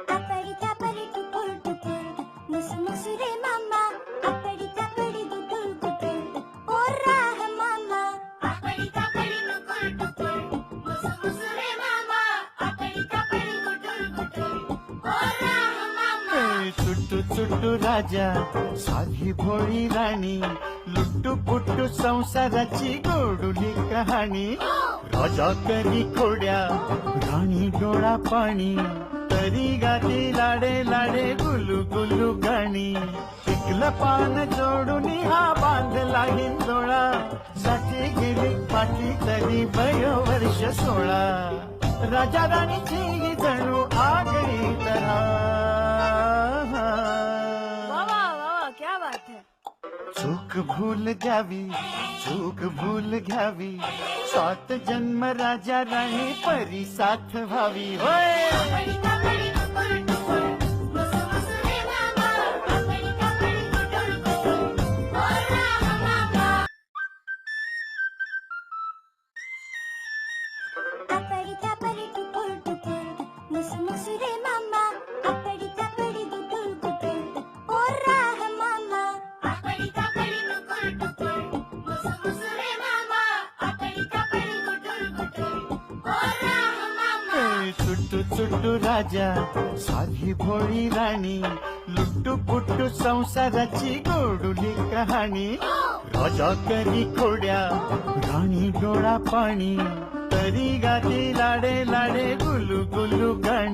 अपडी तापडी टुकुर टुकुर मुसु मुसु रे मामा अपडी तापडी टुकुर टुकुर ओ राह मामा अपडी तापडी टुकुर टुकुर मुसु मुसु रे मामा अपडी तापडी टुकुर टुकुर ओ राह मामा चुट्टू चुट्टू राजा साधी भोळी राणी लुट्टू पुट्टू संसाराची गोडुली कहाणी राजा करी खोड्या राणी डोळा पाणी तरी गाती लाडे लाडे गुलू गुलू गाणी पिकलं पान जोडून हा बांधला हिंदोळा साठी गेली पाठी तरी वयो वर्ष 16 राजा राणीची ही जणू आगळी तऱ्हा वाह वाह वाह क्या बात है. चूक भूल घ्यावी चूक भूल घ्यावी 7 जन्म राजा राणी परी साथ व्हावी होय अपडी तापडी टुकुर टुकुर मुसु मुसु रे मामा अपडी तापडी टुकुर टुकुर ओ राह मामा अपडी तापडी टुकुर टुकुर मुसु मुसु रे मामा अपडी तापडी टुकुर टुकुर ओ राह मामा अपडी तापडी टुकुर टुकुर मुसु मुसु रे मामा अपडी तापडी टुकुर टुकुर ओ राह मामा चुट्टू चुट्टू राजा साधी भोळी राणी लुट्टू पुट्टू संसाराची गोडुली कहाणी राजा करी खोड्या राणी डोळा पाणी तरी गाती लाडे लाडे गुलू गुलू गाणी